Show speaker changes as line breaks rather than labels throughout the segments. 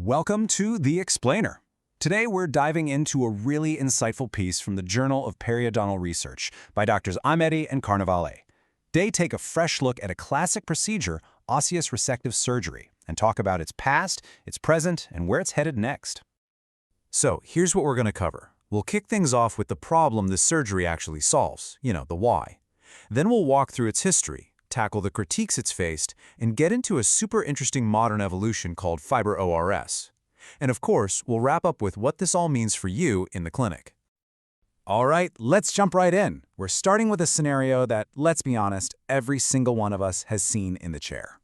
Welcome to The Explainer. Today we're diving into a really insightful piece from the Journal of Periodontal Research by Doctors Aimetti and Carnevale. They take a fresh look at a classic procedure, Osseous Resective Surgery, and talk about its past, its present, and where it's headed next. So here's what we're going to cover. We'll kick things off with the problem this surgery actually solves, the why. Then we'll walk through its history, tackle the critiques it's faced, and get into a super interesting modern evolution called FIRO ORS. And of course, we'll wrap up with what this all means for you in the clinic. All right, let's jump right in. We're starting with a scenario that, let's be honest, every single one of us has seen in the chair.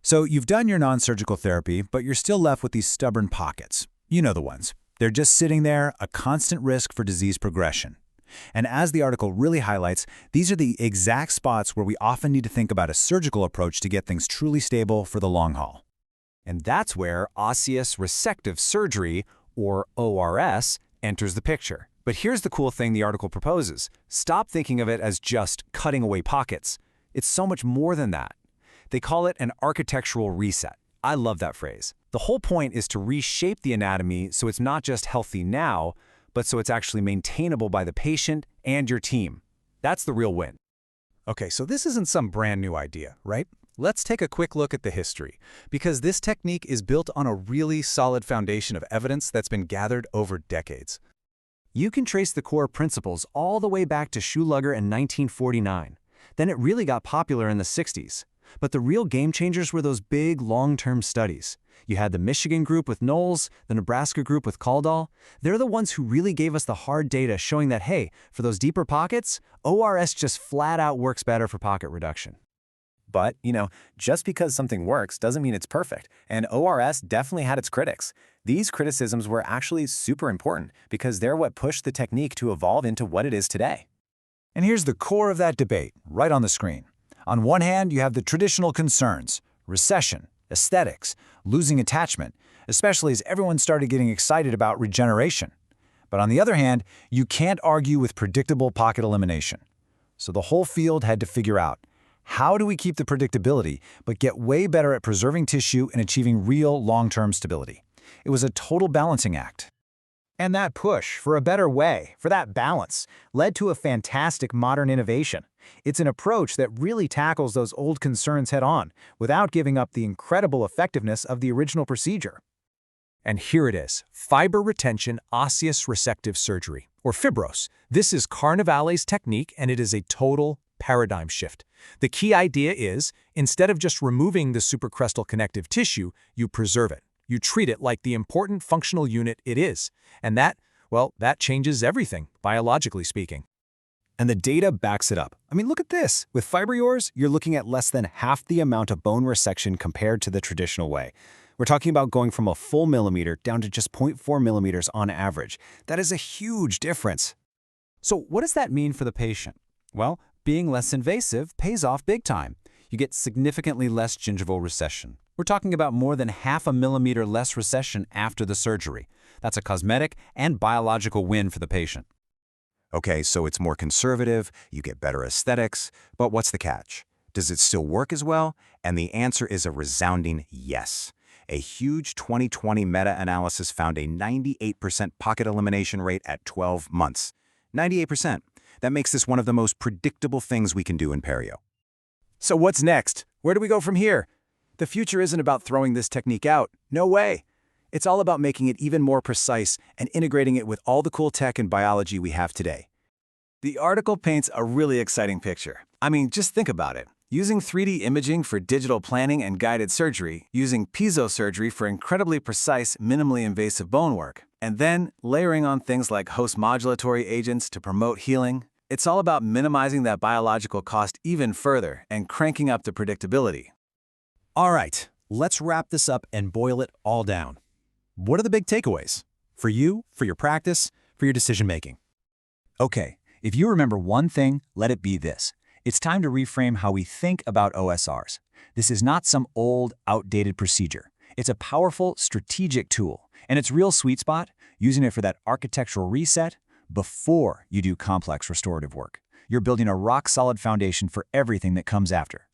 So you've done your non-surgical therapy, but you're still left with these stubborn pockets. You know the ones. They're just sitting there, a constant risk for disease progression. And as the article really highlights, these are the exact spots where we often need to think about a surgical approach to get things truly stable for the long haul. And that's where Osseous Resective Surgery, or ORS, enters the picture. But here's the cool thing the article proposes. Stop thinking of it as just cutting away pockets. It's so much more than that. They call it an architectural reset. I love that phrase. The whole point is to reshape the anatomy so it's not just healthy now, but so it's actually maintainable by the patient and your team. That's the real win. Okay, so this isn't some brand new idea, right? Let's take a quick look at the history, because this technique is built on a really solid foundation of evidence that's been gathered over decades. You can trace the core principles all the way back to Schullager in 1949. Then it really got popular in the 60s. But the real game changers were those big, long-term studies. You had the Michigan group with Knowles, the Nebraska group with Kaldal. They're the ones who really gave us the hard data showing that, hey, for those deeper pockets, ORS just flat out works better for pocket reduction.
But, just because something works doesn't mean it's perfect, and ORS definitely had its critics. These criticisms were actually super important because they're what pushed the technique to evolve into what it is today.
And here's the core of that debate, right on the screen. On one hand, you have the traditional concerns, recession, aesthetics, losing attachment, especially as everyone started getting excited about regeneration. But on the other hand, you can't argue with predictable pocket elimination. So the whole field had to figure out, how do we keep the predictability, but get way better at preserving tissue and achieving real long-term stability? It was a total balancing act.
And that push for a better way, for that balance, led to a fantastic modern innovation. It's an approach that really tackles those old concerns head-on, without giving up the incredible effectiveness of the original procedure.
And here it is, fiber retention osseous resective surgery, or FIBROS. This is Carnevale's technique, and it is a total paradigm shift. The key idea is, instead of just removing the supracrestal connective tissue, you preserve it. You treat it like the important functional unit it is. And that changes everything, biologically speaking.
And the data backs it up. I mean, look at this. With FIBROS, you're looking at less than half the amount of bone resection compared to the traditional way. We're talking about going from a full millimeter down to just 0.4 millimeters on average. That is a huge difference.
So what does that mean for the patient? Well, being less invasive pays off big time. You get significantly less gingival recession. We're talking about more than 0.5 millimeter less recession after the surgery. That's a cosmetic and biological win for the patient.
Okay, so it's more conservative, you get better aesthetics, but what's the catch? Does it still work as well? And the answer is a resounding yes. A huge 2020 meta-analysis found a 98% pocket elimination rate at 12 months. 98%. That makes this one of the most predictable things we can do in perio.
So what's next? Where do we go from here? The future isn't about throwing this technique out. No way. It's all about making it even more precise and integrating it with all the cool tech and biology we have today.
The article paints a really exciting picture. I mean, just think about it. Using 3D imaging for digital planning and guided surgery, using piezo surgery for incredibly precise, minimally invasive bone work, and then layering on things like host modulatory agents to promote healing. It's all about minimizing that biological cost even further and cranking up the predictability.
All right, let's wrap this up and boil it all down. What are the big takeaways? For you, for your practice, for your decision-making? Okay, if you remember one thing, let it be this. It's time to reframe how we think about OSRs. This is not some old, outdated procedure. It's a powerful, strategic tool, and its real sweet spot, using it for that architectural reset before you do complex restorative work. You're building a rock-solid foundation for everything that comes after.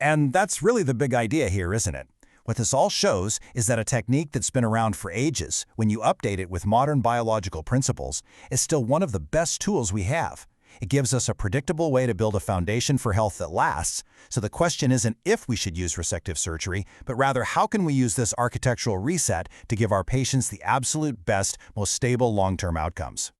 And that's really the big idea here, isn't it?
What this all shows is that a technique that's been around for ages, when you update it with modern biological principles, is still one of the best tools we have. It gives us a predictable way to build a foundation for health that lasts, so the question isn't if we should use resective surgery, but rather how can we use this architectural reset to give our patients the absolute best, most stable long-term outcomes.